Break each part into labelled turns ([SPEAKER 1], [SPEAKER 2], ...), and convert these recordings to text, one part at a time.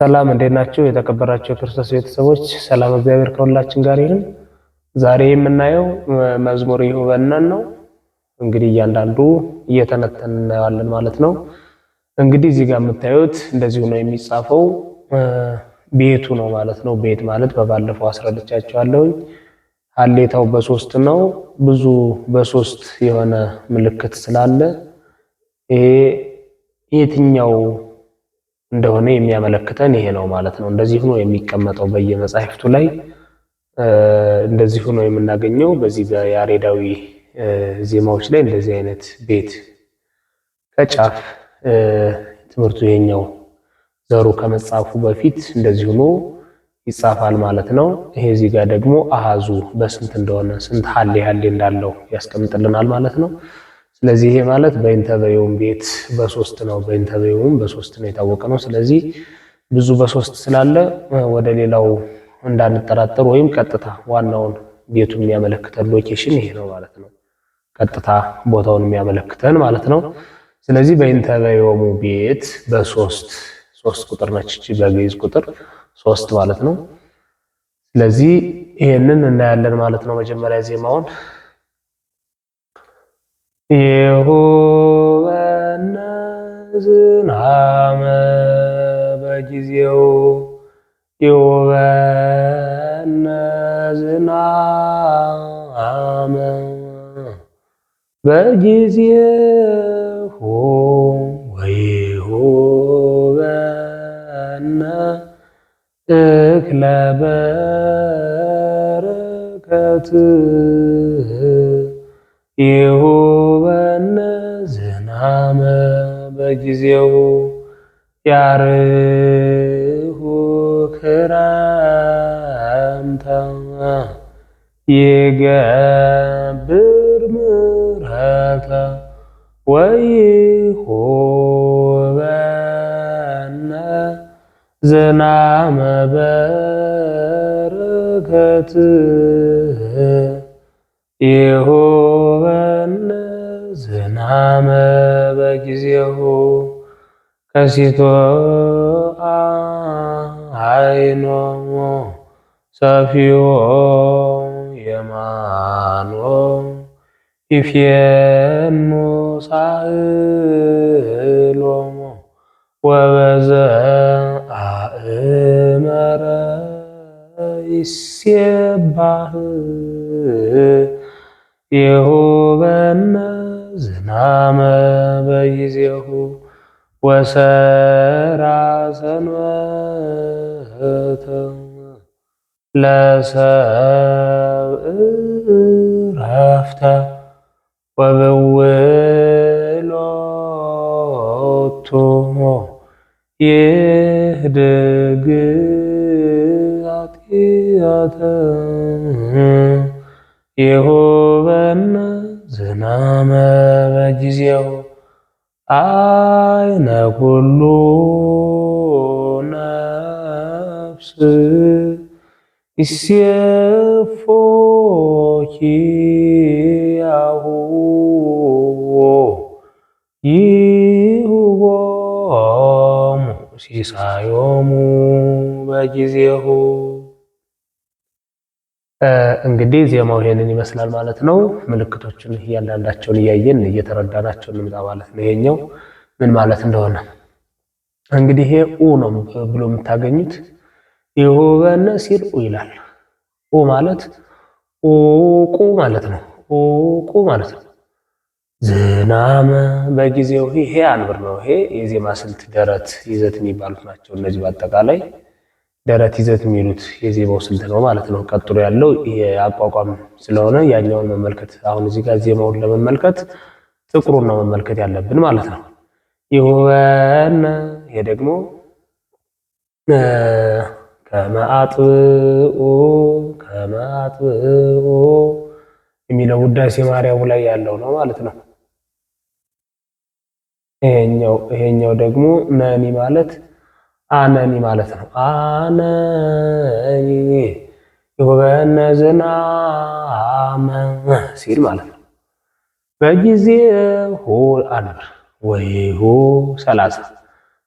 [SPEAKER 1] ሰላም እንዴት ናችሁ? የተከበራችሁ የክርስቶስ ቤተሰቦች ሰላም እግዚአብሔር ከሁላችን ጋር ይሁን። ዛሬ የምናየው መዝሙር ይሁበነን ነው። እንግዲህ እያንዳንዱ እየተነተን እናየዋለን ማለት ነው። እንግዲህ እዚህ ጋር የምታዩት እንደዚሁ ነው የሚጻፈው ቤቱ ነው ማለት ነው። ቤት ማለት በባለፈው አስረድቻችኋለሁ። ሀሌታው በሶስት ነው። ብዙ በሶስት የሆነ ምልክት ስላለ ይሄ የትኛው እንደሆነ የሚያመለክተን ይሄ ነው ማለት ነው። እንደዚህ ሆኖ የሚቀመጠው በየመጻሕፍቱ ላይ እንደዚህ ሆኖ የምናገኘው በዚህ በያሬዳዊ ዜማዎች ላይ እንደዚህ አይነት ቤት ከጫፍ ትምህርቱ ይሄኛው ዘሩ ከመጻፉ በፊት እንደዚህ ሆኖ ይጻፋል ማለት ነው። ይሄ እዚህ ጋር ደግሞ አሃዙ በስንት እንደሆነ ስንት ሀሌ እንዳለው ያስቀምጥልናል ማለት ነው። ስለዚህ ይሄ ማለት በእንተበዩም ቤት በሶስት ነው። በእንተበዩም በሶስት ነው የታወቀ ነው። ስለዚህ ብዙ በሶስት ስላለ ወደ ሌላው እንዳንጠራጠር ወይም ቀጥታ ዋናውን ቤቱን የሚያመለክተን ሎኬሽን ይሄ ነው ማለት ነው። ቀጥታ ቦታውን የሚያመለክተን ማለት ነው። ስለዚህ በእንተበዩም ቤት በሶስት ቁጥር ነች እቺ በግዕዝ ቁጥር 3 ማለት ነው። ስለዚህ ይሄንን እናያለን ማለት ነው። መጀመሪያ ዜማውን ይሁበነ ዝናመ በጊዜው ይሁበነ ዝናመ በጊዜሁ ወይሁበነ እክለ በረከት ይሁበነ ዝናመ በጊዜው ያርሁ ክረምተ ይገብር ምሕረተ ወይሁበነ ዝናመ በረከት ይሁበነ ዝናመ በጊዜሁ ከሲቶ አይኖ ሰፊዮ የማኖ ይፌኑ ሳህሎሞ ወበዘ አእመረ ይሴባህ ይሁበነ ዝናመ በጊዜሁ ወሰራ ሰንበተ ለሰብእ ዕረፍተ ወበውእሎቱ ይህድግ ኃጢአተ ይሁበነ ዝናመ በጊዜሁ አይነ ኩሉ ነፍስ ይሴፎ ኪያሁ ይሁቦሙ ሲሳዮሙ በጊዜሁ። እንግዲህ ዜማው ይሄንን ይመስላል ማለት ነው። ምልክቶችን እያንዳንዳቸውን እያየን እየተረዳናቸው እንምጣ ማለት ነው። ይሄኛው ምን ማለት እንደሆነ እንግዲህ ይሄ ኡ ነው ብሎ የምታገኙት ይሁበነ ሲል ኡ ይላል። ኡ ማለት ቁ ማለት ነው። ቁ ማለት ነው። ዝናመ በጊዜው ይሄ አንብር ነው። ይሄ የዜማ ስልት ደረት ይዘት የሚባሉት ናቸው። እነዚህ በአጠቃላይ ደረት ይዘት የሚሉት የዜማው ስልት ነው ማለት ነው። ቀጥሎ ያለው የአቋቋም ስለሆነ ያኛውን መመልከት አሁን እዚህ ጋር ዜማውን ለመመልከት ጥቁሩን ነው መመልከት ያለብን ማለት ነው። ይሁበነ ይሄ ደግሞ ከመአጥብኡ የሚለው ውዳሴ ማርያሙ ላይ ያለው ነው ማለት ነው። ይሄኛው ደግሞ ነኒ ማለት አነኒ ማለት ነው። አነኒ ይሁበነ ዝናመ ሲል ማለት ነው። በጊዜሁ አንብር ወይሁ 30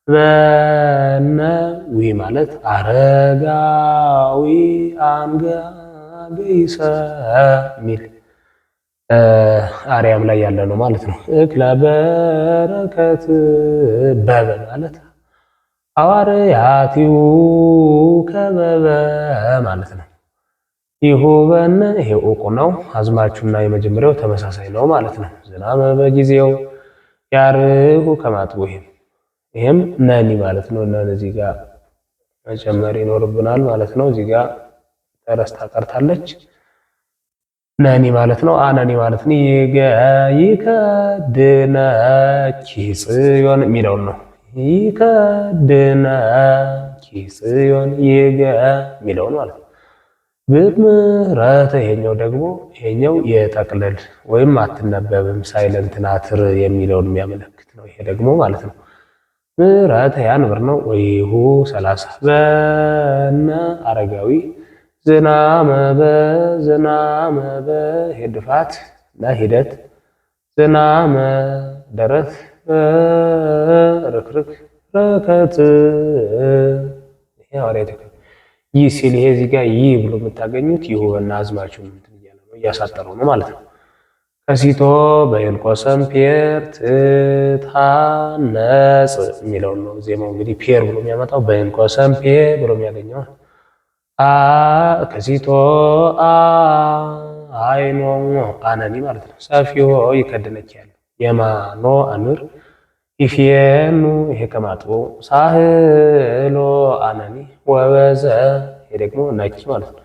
[SPEAKER 1] በነዊ ማለት አረጋዊ አንጋገይሰ ሚል አርያም ላይ ያለ ነው ማለት ነው። እክለ በረከት በበ ማለት ሐዋርያቲው ከበበ ማለት ነው። ይሁበነ ይሄ ኦቁ ነው። አዝማቹና የመጀመሪያው ተመሳሳይ ነው ማለት ነው። ዝናመ በጊዜው ያርሁ ከማጥቡ ይሄም ነኒ ማለት ነው። እና እዚህ ጋር መጨመር ይኖርብናል ማለት ነው። እዚህ ጋር ተረስታ ቀርታለች። ነኒ ማለት ነው። አነኒ ማለት ነው። ይከድነኪ ጽዮን የሚለውን ነው። ይከድነኪ ጽዮን የሚለውን ማለት ነው። ብምህረት ይሄኛው የጠቅልል ወይም አትነበብም ሳይለንት ናትር የሚለውን የሚያመለክት ነው። ይሄ ደግሞ ማለት ነው ምህረት ያንብር ነው። ወይሁ 30 በነ አረጋዊ ዝናመ በሄድፋት ለሂደት ዝናመ ደረት ርክርክ ረከት ይሄ ሐዋርያት ይህ ሲል ይሄ እዚህ ጋር ይህ ብሎ የምታገኙት ይሁበና አዝማችሁ እንትን እያለ ነው እያሳጠረው ነው ማለት ነው። ከሲቶ በኤልቆ ሰምፔር ትታነጽ የሚለውን ነው ዜማው እንግዲህ ፔር ብሎ የሚያመጣው በኤልቆ ሰምፔ ብሎ የሚያገኘው ከሲቶ አይኖ አነኒ ማለት ነው። ሰፊሆ ይከድነች ያለ የማኖ አኑር ይፊየኑ ይሄ ከማጥቦ ሳህሎ አነኒ ወበዘ ይሄ ደግሞ ነኪ ማለት ነው።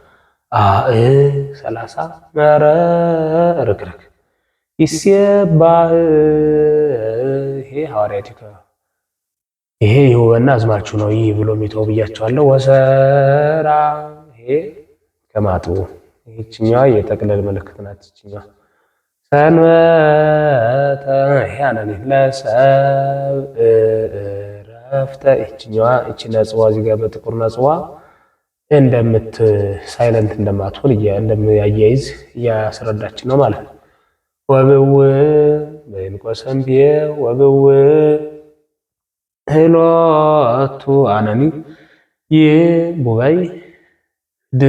[SPEAKER 1] 30 መረ ርክርክ ይሴባህ ይሄ ሐዋርያቲከ ይሄ ይሁበና አዝማችሁ ነው። ይህ ብሎ የሚተው ብያቸዋለሁ። ወሰራ ይሄ ከማጥቦ ይህችኛዋ የጠቅለል ምልክት ናት። ይህችኛዋ ሰንበተ ይሄ አነኒ ለሰብ ረፍተ ይህችኛዋ ይቺ ነጽዋ እዚህ ጋር በጥቁር ነጽዋ እንደምት ሳይለንት እንደማትሆን እንደሚያያይዝ እያስረዳችን ነው ማለት ነው። ወብው በእንቆ ሰምፔ ወብው ህሎቱ አነኒ ይህ ቡባይ ድ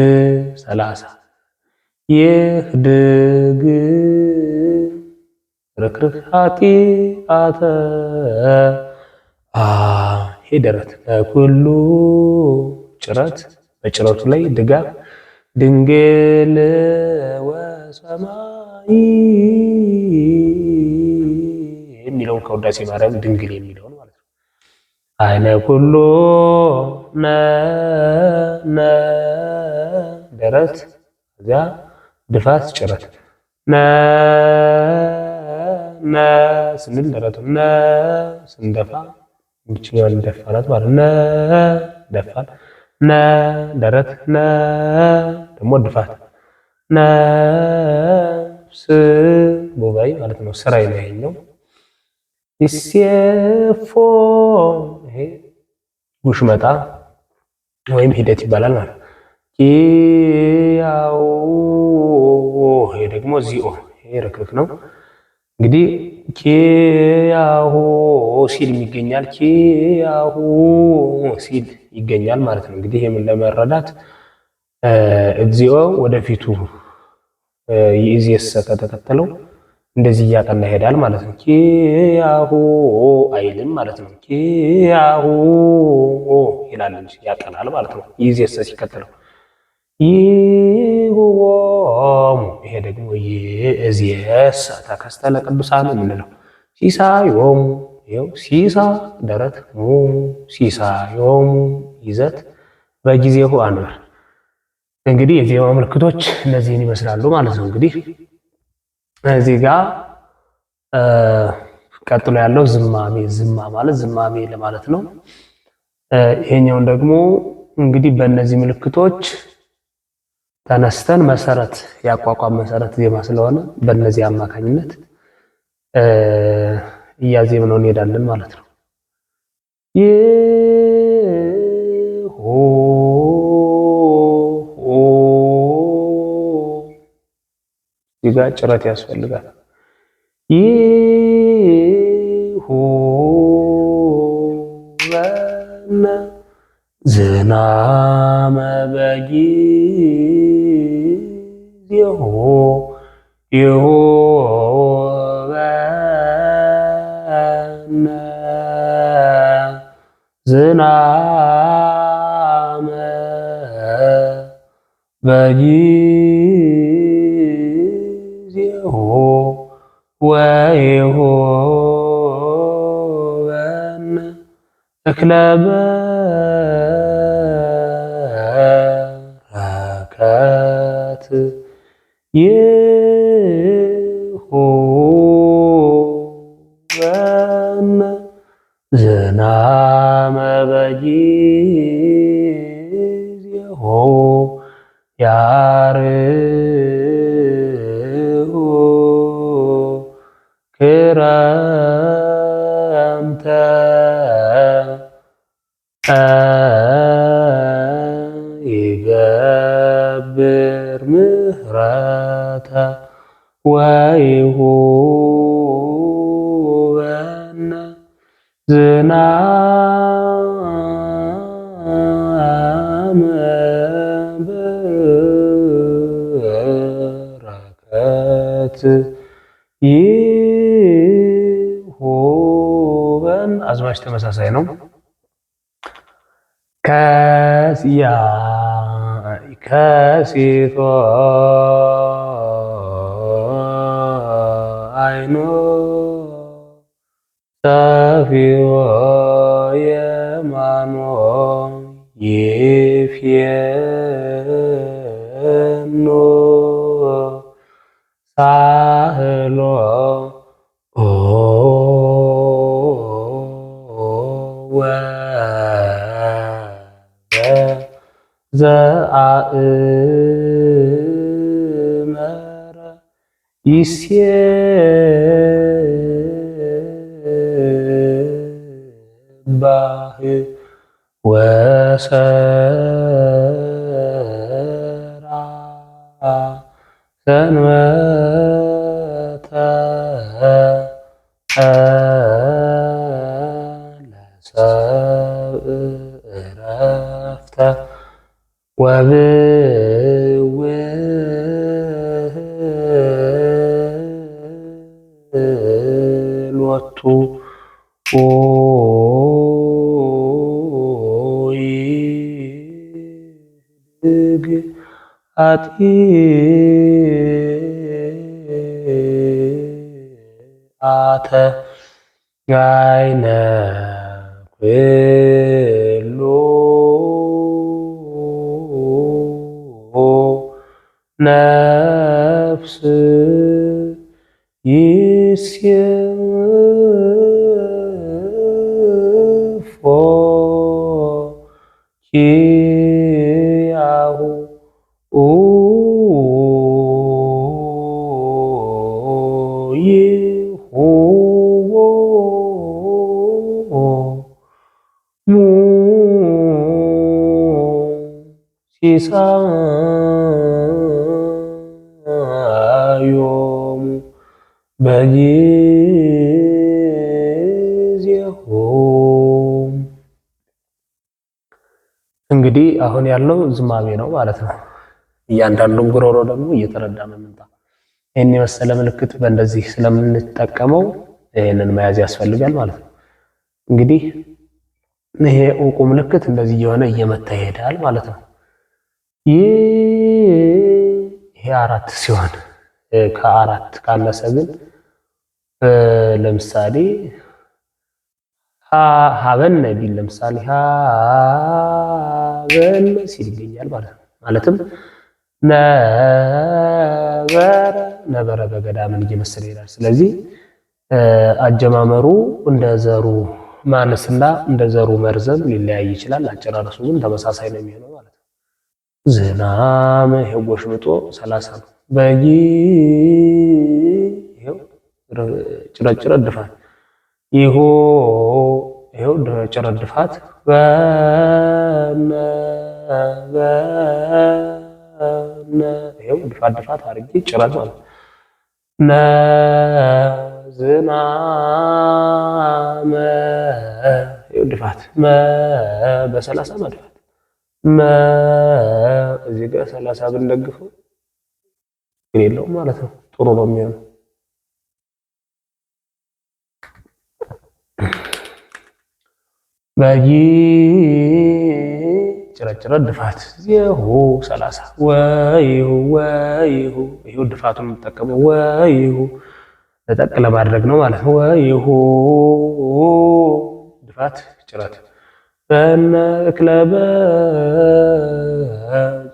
[SPEAKER 1] 30 ይህ ድግ ርክርክ ኃጢአተ ይሄ ደረት ለኩሉ ጭረት በጭረቱ ላይ ድጋፍ ድንግል ወሰማይ የሚለውን ከውዳሴ ማርያም ድንግል የሚለውን ማለት ነው። አይነ ኩሉ ደረት እዚያ ድፋት ጭረት ስንል ደረቱ ስንደፋ ብቻውን ደፋናት ማለት ደፋን ደረት ደግሞ ድፋት ስ ቦባይ ማለት ነው። ስራይ ነው ይሄኛው። ይሴፎ ይሄ ጉሽመጣ ወይም ሂደት ይባላል ማለት ነው። ያው ይሄ ደግሞ ዚኦ ይሄ ርክርክ ነው። እንግዲህ ኪያሁ ሲል ይገኛል። ኪያሁ ሲል ይገኛል ማለት ነው። እንግዲህ ይሄን ለመረዳት እግዚኦ ወደፊቱ ይእዜሰ ከተከተለው እንደዚህ እያቀና ይሄዳል ማለት ነው። ኪያሁ አይልም ማለት ነው። ኪያሁ ይላል እንጂ ያቀናል ማለት ነው። ይእዜሰ ሲከተለው ይሁቦሙ ይሄ ደግሞ ይእዜሰ ተከስተ ለቅዱሳን የምንለው ሲሳዮሙ ይኸው ሲሳ ደረት ሙ ሲሳዮሙ ይዘት በጊዜሁ አንበር። እንግዲህ የዜማ ምልክቶች እነዚህን ይመስላሉ ማለት ነው። እንግዲህ እዚህ ጋር ቀጥሎ ያለው ዝማሜ ዝማ ማለት ዝማሜ ለማለት ነው። ይሄኛውን ደግሞ እንግዲህ በእነዚህ ምልክቶች ተነስተን መሰረት ያቋቋም መሰረት ዜማ ስለሆነ በእነዚህ አማካኝነት እያዜምነው እንሄዳለን ማለት ነው። እዚህ ጋር ጭረት ያስፈልጋል። ይሁ ዝናመ በጊዜሁ ይሁበነ ዝናመ በጊዜሁ ወይሁበነ እክለ በረከት ይሁበነ ዝናመ በጊዜሁ ያርኅ ክረምተ ይገብር ምህረተ ወይሁበነ ዝናመ በረከት ይሁበን። አዝማች ተመሳሳይ ነው። ከሲቶ አይኖ ሰፊዎ የማኖ ይፌኖ ሳህሎ ዘአእመረ ይሴባህ ወሰራ ሰንበተ ለሰብእ ዕረፍተ ወብልወቱ ይድግ ኃጢአተ ጋይነ ኩሉ ነፍስ ይሴፎ ኪያሁ ይሁቦ ሙ ሲሳዮሙ በጊዜሁ። እንግዲህ አሁን ያለው ዝማሜ ነው ማለት ነው። እያንዳንዱን ጉሮሮ ደግሞ እየተረዳ ነው የምንጣ። ይህን የመሰለ ምልክት በእንደዚህ ስለምንጠቀመው ይህንን መያዝ ያስፈልጋል ማለት ነው። እንግዲህ ይሄ ዕውቁ ምልክት እንደዚህ እየሆነ እየመታ ይሄዳል ማለት ነው። ይሄ አራት ሲሆን ከአራት ካነሰ ግን ለምሳሌ ሀበነ ቢል ለምሳሌ ሀበነ ሲል ይገኛል ማለት ነው። ማለትም ነበረ በገዳምን እየመሰለ ይሄዳል። ስለዚህ አጀማመሩ እንደ ዘሩ ማነስና እንደ ዘሩ መርዘም ሊለያይ ይችላል። አጨራረሱ ግን ተመሳሳይ ነው የሚሆነው ማለት ነው። ዝናም ይሄው ጎሽምጦ 30 ነው። በጊ ይሄው ጭረጭረ ድፋት ይሄው ጭረጭረ ድፋት በነ ይሄው ድፋት አድርጌ ጭረት ማለት ዝናመ ይሄው ድፋት በ30 መድፋት መ እዚህ ጋር 30 ብንደግፈው ግን የለውም ማለት ነው። ጥሩ ነው የሚሆነው። በይ ጭረጭረ ድፋት ይሁ 30 ወይሁ ወይሁ ይሁ ድፋቱን የምጠቀመው ወይሁ ተጠቅ ለማድረግ ነው ማለት ነው። ወይሁ ድፋት ጭረት በነክለበ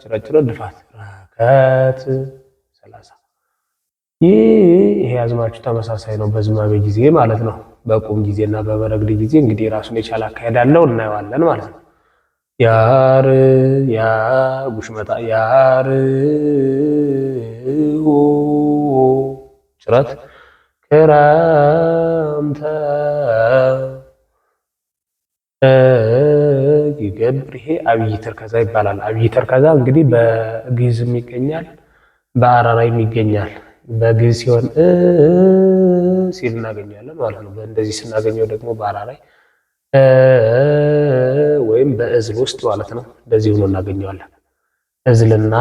[SPEAKER 1] ጭረጭረ ድፋት ረከት 30 ይሄ አዝማችሁ ተመሳሳይ ነው በዝማሜ ጊዜ ማለት ነው። በቁም ጊዜና በበረግድ ጊዜ እንግዲህ ራሱን የቻለ አካሄድ አለው እናየዋለን ማለት ነው። ያር ያ ጉሽመጣ ያር ጭረት ክረምተ ይገብር ይሄ አብይ ተርከዛ ይባላል። አብይ ተርከዛ እንግዲህ በግዕዝም ይገኛል፣ በአራራይም ይገኛል። በግዕዝ ሲሆን ሲል እናገኛለን ማለት ነው። በእንደዚህ ስናገኘው ደግሞ በአራራይ ወይም በእዝል ውስጥ ማለት ነው። እንደዚህ ሆኖ እናገኘዋለን። እዝልና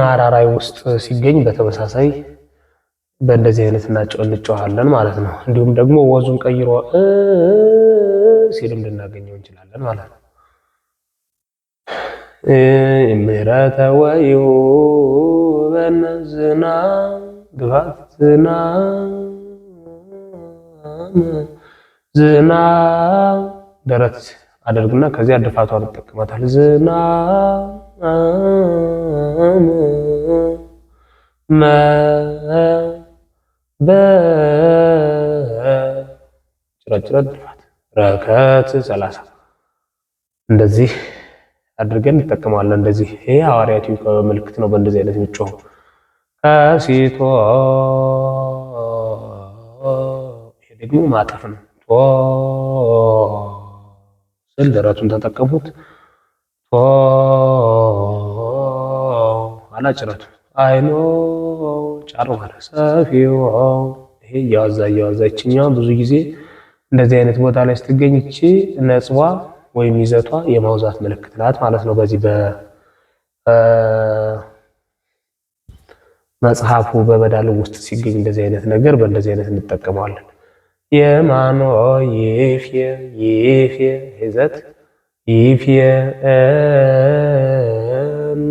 [SPEAKER 1] አራራይ ውስጥ ሲገኝ በተመሳሳይ በእንደዚህ አይነት እንጮሃለን ማለት ነው። እንዲሁም ደግሞ ወዙን ቀይሮ ሲልም ልናገኘው እንችላለን ማለት ነው። ምሕረተ ወይሁ በነዝና ግባት ዝና ደረት አደርግና ከዚያ ድፋቷን እንጠቀማታል። ዝና መ በ ጭረጭረት ድፋት ረከት 30 እንደዚህ አድርገን እንጠቀማለን። እንደዚህ ይሄ ሐዋርያቱ ምልክት ነው። በእንደዚህ አይነት የሚጮህ ከሲቶ ይሄ ደግሞ ማጠፍ ነው። ቶ ስል ደረቱን ተጠቀሙት። ቶ አላጭረቱ አይኖ ጫር ማለት ሰፊው ይሄ እያወዛ ይችኛው ብዙ ጊዜ እንደዚህ አይነት ቦታ ላይ ስትገኝ እቺ ነጽዋ ወይም ይዘቷ የማውዛት ምልክት ናት ማለት ነው። በዚህ በመጽሐፉ በበዳሉ ውስጥ ሲገኝ እንደዚህ አይነት ነገር በእንደዚህ አይነት እንጠቀመዋለን። የማኖ ይፍየ ይዘት ይፍየ ኑ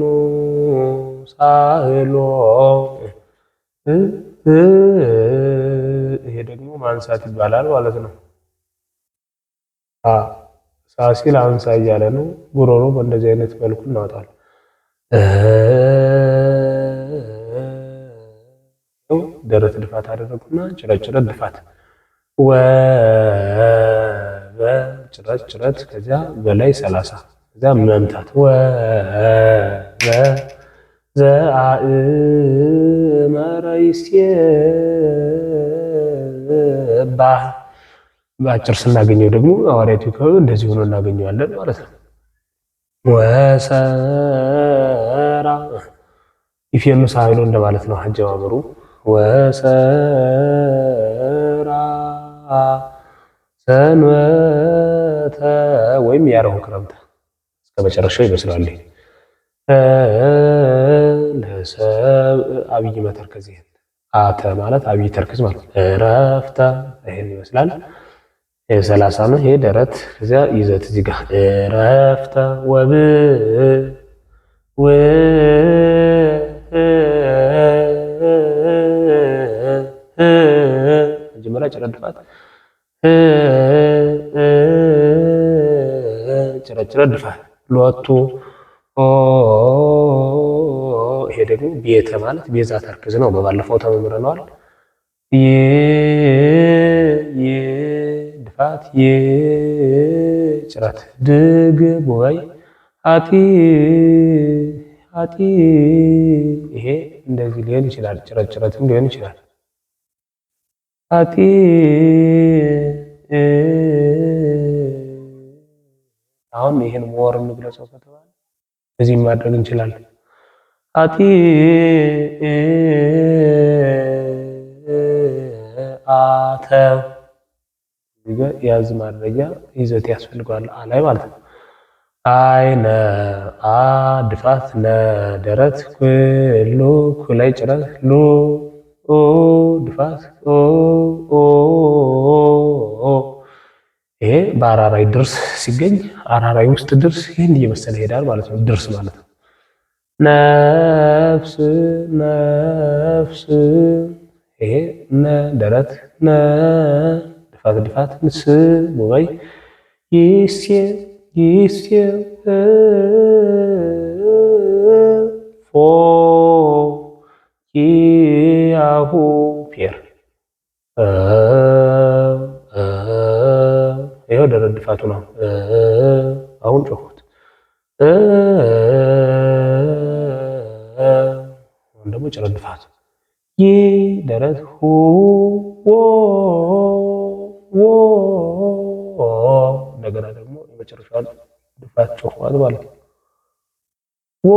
[SPEAKER 1] ሳህሎ ይሄ ደግሞ ማንሳት ይባላል ማለት ነው። ሳሲል አንሳ እያለ ነው። ጉሮሮ በእንደዚህ አይነት መልኩ እናወጣለን። ደረት ድፋት አደረጉና ጭረት ድፋት ወበ ጭረት ከዚያ በላይ 30 ከዚያ መምታት ወበ ዘአእመረ በአጭር ስናገኘው ደግሞ ሐዋርያቱ እንደዚህ ሆኖ እናገኘዋለን ማለት ነው። ወሰራ ይፌኑ ሳይሎ እንደማለት ነው አጀማመሩ። ወሰራ ሰንበተ ወይም ያረው ክረምት እስከ መጨረሻው ይመስላል። ለሰብ አብይ መተርከዝ አተ ማለት አብይ ተርከዝ ማለት እረፍተ ይሄን ይመስላል። 30 ነው። ይሄ ደረት ከዚያ ይዘት እዚህ ጋር እረፍተ ወብ መጀመሪያ ጭረት ድፋት ጭረት ድፋት ሎቱ ይሄ ደግሞ ቤተ ማለት ቤዛ ተርክዝ ነው። በባለፈው ተመምረናል። ድፋት ጭረት ድግ ቦይ አጢ ይሄ እንደዚህ ሊሆን ይችላል። ጭረትም ሊሆን ይችላል። አጢ አሁን ይሄን ሞር እንግለጸው ከተባለ እዚህ ማድረግ እንችላለን። አጢ አተ ያዝ ማድረጊያ ይዘት ያስፈልጋል አላይ ማለት ነው። አይነ አ ድፋት ነ ደረት ኩሉ ኩላይ ጭረት ሉ ኦ ድፋት ኦ ይሄ በአራራይ ድርስ ሲገኝ አራራይ ውስጥ ድርስ ይህን እየመሰለ ይሄዳል ማለት ነው። ድርስ ማለት ነው። ነፍስ ነፍስ ይሄ ነ ደረት ነ ድፋት ድፋት ንስ ቦይ ይሴ ይሴ ፎ ያሁ ፔር ይሄው ደረት ድፋቱ ነው። አሁን ጮሁት አሁን ደግሞ ጭረት ድፋቱ ይ ደረት ሁ ዎ እንደገና ደግሞ የመጨረሻውን ድፋት ጮኋት ማለት ነው። ዎ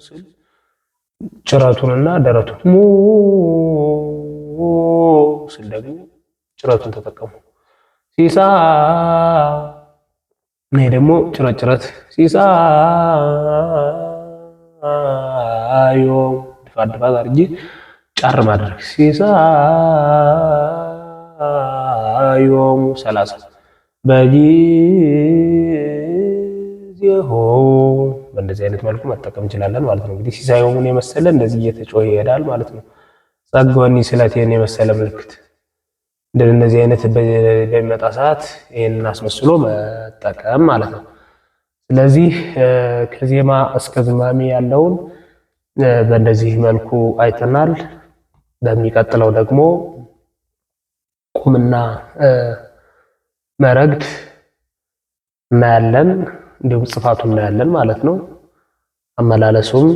[SPEAKER 1] ስል ጭረቱንና ደረቱን ሙ ስል ደግሞ ጭረቱን ተጠቀሙ። ሲሳ ይሄ ደግሞ ጭረት ጭረት ሲሳዮ ድፋት ድፋት አድርጌ ጫር ማድረግ ሲሳዮም 30 በጊዜሁ በእንደዚህ አይነት መልኩ መጠቀም እንችላለን ማለት ነው። እንግዲህ ሲሳዮሙን የመሰለ እንደዚህ እየተጮኸ ይሄዳል ማለት ነው። ጸጋወኒ ስለቴን የመሰለ ምልክት እንደነዚህ አይነት በሚመጣ ሰዓት ይሄንን አስመስሎ መጠቀም ማለት ነው። ስለዚህ ከዜማ እስከ ዝማሜ ያለውን በእንደዚህ መልኩ አይተናል። በሚቀጥለው ደግሞ ቁምና መረግድ እናያለን፣ እንዲሁም ጽፋቱን እናያለን ማለት ነው። አመላለሱም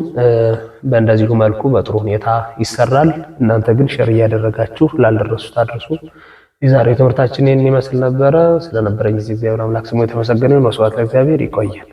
[SPEAKER 1] በእንደዚሁ መልኩ በጥሩ ሁኔታ ይሰራል። እናንተ ግን ሼር እያደረጋችሁ ላልደረሱት አድርሱ። የዛሬው ትምህርታችን ይህን ይመስል ነበረ። ስለነበረኝ ጊዜ እግዚአብሔር አምላክ ስሙ የተመሰገነ ይሁን። ወስብሐት ለእግዚአብሔር። ይቆያል።